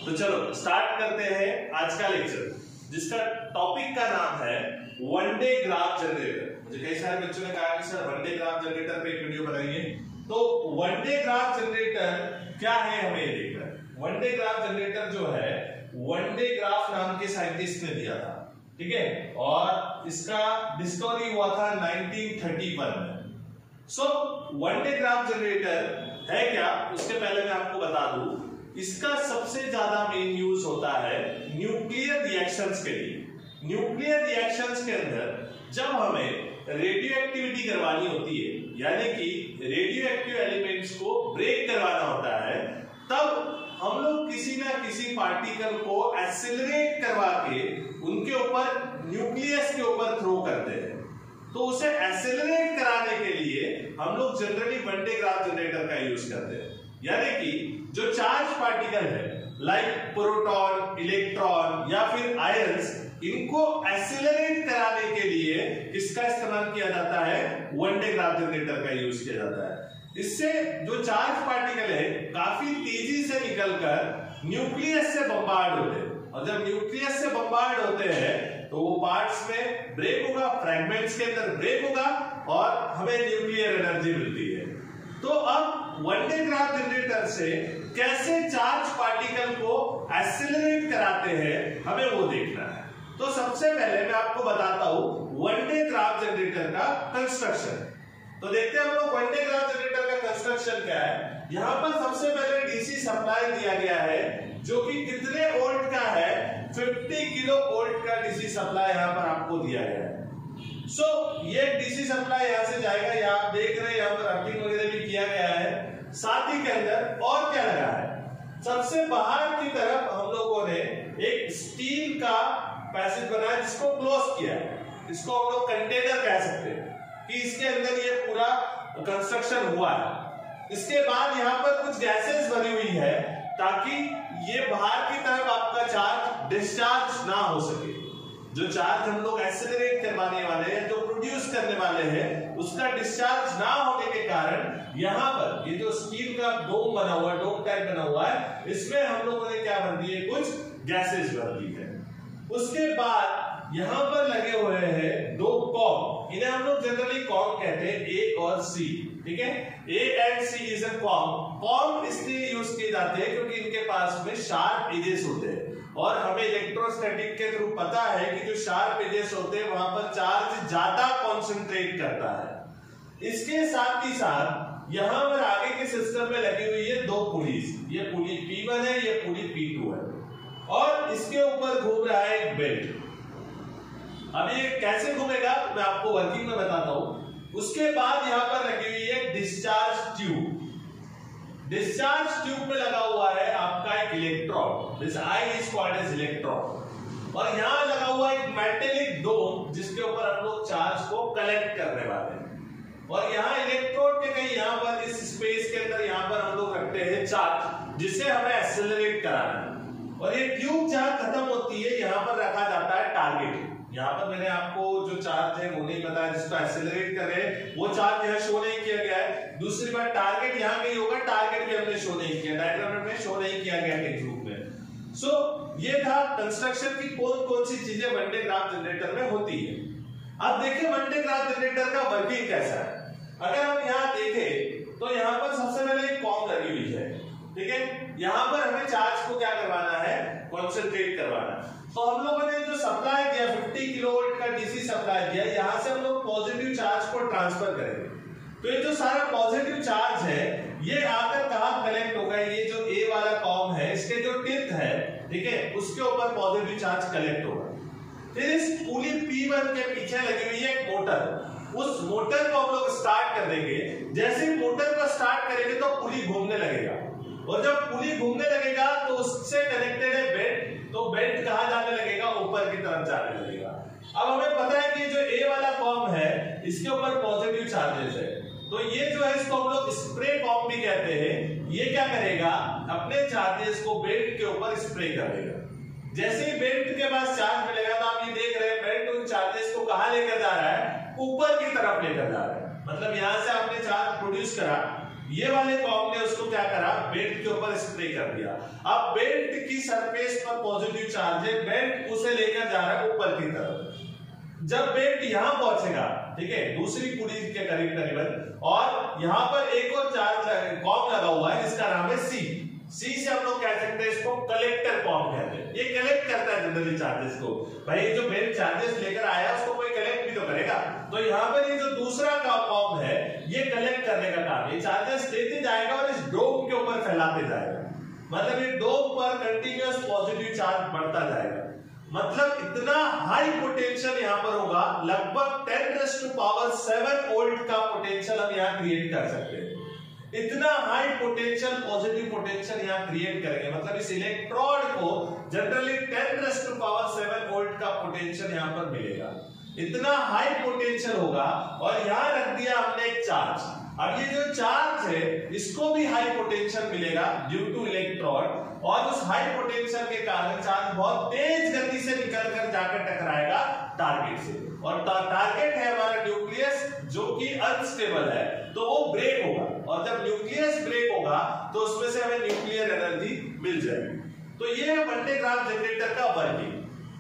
तो चलो स्टार्ट करते हैं आज का लेक्चर, जिसका टॉपिक का नाम है वनडे ग्राफ जनरेटर। मुझे कई सारे बच्चों ने कहा कि सर वनडे ग्राफ जनरेटर पे एक वीडियो बनाइए। तो वनडे ग्राफ जनरेटर क्या है हमें ये देखना है। वनडे ग्राफ जनरेटर जो है वनडे ग्राफ नाम के साइंटिस्ट ने दिया था, ठीक है, और इसका डिस्कवरी हुआ था 1931 में। सो वनडे ग्राफ जनरेटर है क्या, उसके पहले मैं आपको बता दूं, इसका सबसे ज्यादा मेन यूज होता है न्यूक्लियर रिएक्शंस के लिए। न्यूक्लियर रिएक्शंस के अंदर जब हमें रेडियो एक्टिविटी करवानी होती है, यानी कि रेडियो एक्टिव एलिमेंट्स को ब्रेक करवाना होता है, तब हम लोग किसी ना किसी पार्टिकल को एक्सेलरेट करवा के उनके ऊपर न्यूक्लियस के ऊपर थ्रो करते हैं। तो उसे एक्सेलरेट कराने के लिए हम लोग जनरली वनडे ग्राफ जनरेटर का यूज करते हैं। यानी कि जो चार्ज पार्टिकल है लाइक प्रोटॉन, इलेक्ट्रॉन या फिर आयंस, इनको एक्सेलरेट कराने के लिए किसका इस्तेमाल किया जाता है, वनडे ग्राफ जनरेटर का यूज किया जाता है। इससे जो चार्ज पार्टिकल है काफी तेजी से निकलकर न्यूक्लियस से बम्बार्ड होते हैं, और जब न्यूक्लियस से बम्बार्ड होते हैं तो वो पार्ट्स में ब्रेक होगा, फ्रैगमेंट्स के अंदर ब्रेक होगा और हमें न्यूक्लियर एनर्जी मिलती है। तो अब वनडे ग्राफ जनरेटर से कैसे चार्ज पार्टिकल को एक्सेलरेट कराते हैं हमें वो देखना है। तो सबसे पहले मैं आपको बताता हूं वनडे ग्राफ जनरेटर का कंस्ट्रक्शन। तो देखते हैं हम लोग वनडे ग्राफ जनरेटर का कंस्ट्रक्शन क्या है। यहां पर सबसे पहले डीसी सप्लाई दिया गया है, जो कि कितने वोल्ट का है, 50 किलो वोल्ट का डीसी सप्लाई यहां पर आपको दिया गया है। सो ये डीसी सप्लाई यहां से जाएगा, यहां आप देख रहे हैं यहां पर अर्थिंग वगैरह भी किया गया है। साथ ही के अंदर और क्या लगा है, सबसे बाहर की तरफ हम लोगों ने एक स्टील का पैसेज बनाया जिसको क्लोज किया है। इसको हम लोग कंटेनर कह सकते हैं कि इसके अंदर ये पूरा कंस्ट्रक्शन हुआ है। इसके बाद यहाँ पर कुछ गैसेस भरी हुई है ताकि ये बाहर की तरफ आपका चार्ज डिस्चार्ज ना हो सके। जो चार्ज हम लोग एक्सेलरेट करवाने वाले हैं, जो प्रोड्यूस करने वाले हैं, उसका डिस्चार्ज ना होने के कारण यहाँ पर ये जो स्टील का डोम बना हुआ है, डोम टाइप बना हुआ है, इसमें हम लोगों ने क्या भर दिए, कुछ गैसेस भर दी है। उसके बाद यहां पर लगे हुए हैं दो कॉम, इन्हें हम लोग जनरली कॉम कहते हैं, ए और सी, ठीक है। A and C is a कॉम। कॉम इसलिए यूज किए जाते हैं क्योंकि इनके पास में शार्प एजेस होते हैं, और हमें इलेक्ट्रोस्टैटिक के थ्रू पता है कि जो शार्प एजेस होते हैं वहां पर चार्ज ज्यादा कॉन्सेंट्रेट करता है। इसके साथ ही साथ यहां पर आगे के सिस्टम में लगी हुई है दो पुलीज, ये पुली P1 है, ये पुली P2 है, और इसके ऊपर घूम रहा है एक बेल्ट। अब ये कैसे घूमेगा मैं आपको वर्किंग में बताता हूं। उसके बाद यहां पर लगी हुई है डिस्चार्ज ट्यूब। डिस्चार्ज ट्यूब में लगा हुआ है आपका एक electrode, this I is called as electrode, और यहां लगा हुआ एक मेटेलिक डोम जिसके ऊपर हम लोग चार्ज को कलेक्ट करने वाले हैं। और यहाँ इलेक्ट्रोड के कहीं यहाँ पर इस स्पेस के अंदर यहाँ पर हम लोग रखते हैं चार्ज, जिसे हमें एक्सेलरेट कराना है। और ये ट्यूब जहां खत्म होती है यहाँ पर रखा जाता है टारगेट। यहाँ पर मैंने आपको जो चार्ज है वो नहीं बताया जिसको एक्सेलरेट कर रहे हैं, वो चार्ज यहाँ शो नहीं किया गया है। दूसरी बात, टारगेट यहाँ कहीं होगा, टारगेट भी हमने शो नहीं किया, डायग्राम में शो नहीं किया गया टेक्स्ट बुक में। सो ये था कंस्ट्रक्शन की कौन कौन सी चीजें वनडे ग्राफ जनरेटर में होती है। अब देखिए वनडे ग्राफ जनरेटर का वर्किंग कैसा है। अगर हम यहाँ देखें तो यहाँ पर सबसे पहले एक कॉम लगी हुई है, ठीक है। यहाँ पर हमें चार्ज को क्या करवाना है, कॉन्सेंट्रेट करवाना है। तो हम लोगों ने जो सप्लाई दिया 50 किलो वोल्ट का डीसी सप्लाई दिया, यहाँ से हम लोग पॉजिटिव चार्ज को ट्रांसफर करेंगे। तो ये जो सारा पॉजिटिव चार्ज है ये आकर कहाँ कलेक्ट होगा, ये जो ए वाला कॉम है इसके जो टिप है, ठीक है, उसके ऊपर पॉजिटिव चार्ज कलेक्ट होगा। फिर इस पुली P1 के पीछे लगी हुई है एक मोटर, उस मोटर को हम लोग स्टार्ट कर देंगे। जैसे ही मोटर को स्टार्ट करेंगे तो पुली घूमने लगेगा, और जब पुली घूमने लगेगा तो उससे कनेक्टेड है बेल्ट, तो बेल्ट कहां जाने लगेगा, ऊपर की तरफ जाने लगेगा। अब हमें पता है कि जो ए वाला कॉम है इसके ऊपर पॉजिटिव चार्जेस है, तो ये जो है इसको हम लोग स्प्रे कॉम भी कहते हैं। ये क्या करेगा, अपने चार्जेस को बेल्ट के ऊपर स्प्रे करेगा। जैसे ही बेल्ट के पास चार्ज मिलेगा तो आप ये देख रहे हैं बेल्ट उन चार्जेस को कहां लेकर जा रहा है, ऊपर की तरफ लेकर जा रहा है। मतलब यहां से आपने चार्ज प्रोड्यूस करा, ये वाले कॉम ने उसको क्या करा, बेल्ट के ऊपर स्प्रे कर दिया। अब बेल्ट की सरफेस पर पॉजिटिव चार्ज है, बेल्ट उसे लेकर जा रहा है ऊपर की तरफ। जब बेल्ट यहां पहुंचेगा, ठीक है, दूसरी पुली के करीब करीबन, और यहां पर एक और चार्ज कॉम लगा हुआ है जिसका नाम है सी। सी से हम लोग कह सकते हैं इसको कलेक्टर कॉम कहते हैं। ये कलेक्ट करता है जनरली चार्जेस को। भाई जो बेल्ट चार्जेस लेकर आया उसको कोई कलेक्ट भी तो करेगा। तो यहाँ पर ये जो दूसरा कॉम है ये कलेक्ट करने का काम, ये चार्जेस लेते जाएगा और इस डोम के ऊपर फैलाते जाएगा। मतलब ये डोम पर कंटिन्यूअस पॉजिटिव चार्ज बढ़ता जाएगा। मतलब इतना हाई पोटेंशियल यहां पर होगा, लगभग 10⁻⁷ वोल्ट का पोटेंशियल हम यहां क्रिएट कर सकते हैं। इतना हाई पोटेंशियल पॉजिटिव पोटेंशियल यहां क्रिएट करेंगे। मतलब इस इलेक्ट्रोड को जनरली 10⁻⁷ वोल्ट का पोटेंशियल यहां पर मिलेगा। इतना हाई पोटेंशियल होगा और यहां रख दिया हमने एक चार्ज। अब ये जो चार्ज है इसको भी हाई पोटेंशियल मिलेगा ड्यू टू इलेक्ट्रोड, और उस हाई पोटेंशियल के कारण चार्ज बहुत तेज गति से निकलकर जाकर टकराएगा टारगेट से, और टारगेट है हमारा न्यूक्लियस जो कि अनस्टेबल है, तो वो ब्रेक होगा। और जब न्यूक्लियस ब्रेक होगा तो उसमें से हमें न्यूक्लियर एनर्जी मिल जाएगी। तो ये है वन डे ग्राफ जनरेटर का working.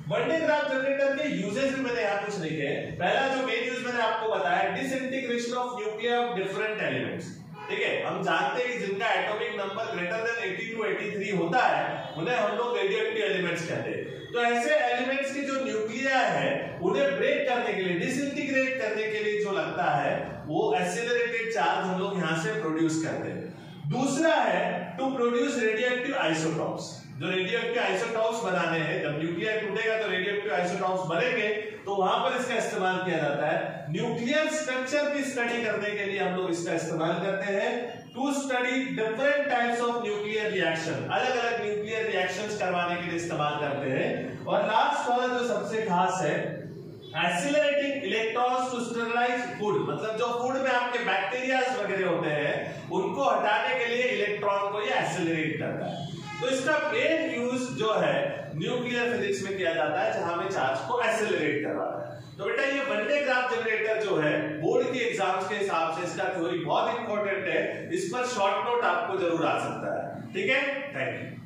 One day graph generator के यूजेस भी मैंने यहाँ कुछ लिखे हैं। पहला जो मेन यूज मैंने आपको बताया, disintegration of nuclear of different elements. ठीक है, हम जानते हैं कि जिनका atomic number greater than 80 to 83 होता है उन्हें हम लोग रेडियोएक्टिव एलिमेंट्स कहते हैं। तो ऐसे एलिमेंट्स की जो न्यूक्लिया है उन्हें ब्रेक करने के लिए, डिसइंटीग्रेट करने के लिए जो लगता है वो एक्सेलरेटेड चार्ज हम लोग यहां से प्रोड्यूस करते हैं। दूसरा है टू प्रोड्यूस रेडियोएक्टिव आइसोटॉप्स। जो रेडियोएक्टिव आइसोटॉप्स बनाने हैं, जब न्यूक्लियर टूटेगा तो रेडियोएक्टिव आइसोटॉप्स बनेंगे, तो वहां पर इसका इस्तेमाल किया जाता है। न्यूक्लियर स्ट्रक्चर की स्टडी करने के लिए हम लोग इसका इस्तेमाल करते हैं। To study different types of nuclear reaction, अलग अलग न्यूक्लियर रिएक्शंस करवाने के लिए इस्तेमाल करते हैं। और लास्ट वाला जो सबसे खास है, accelerating electrons to sterilize food. मतलब जो फूड में आपके बैक्टीरियाज वगैरह होते हैं उनको हटाने के लिए इलेक्ट्रॉन को ये एक्सीलरेट करता है। तो इसका मेन यूज जो है न्यूक्लियर फिजिक्स में किया जाता है, जहां में चार्ज को एक्सेलरेट करवाना है। तो बेटा ये वन डे ग्राफ जनरेटर जो है बोर्ड के एग्जाम्स के हिसाब से इसका थ्योरी बहुत इंपॉर्टेंट है, इस पर शॉर्ट नोट आपको जरूर आ सकता है। ठीक है, थैंक यू।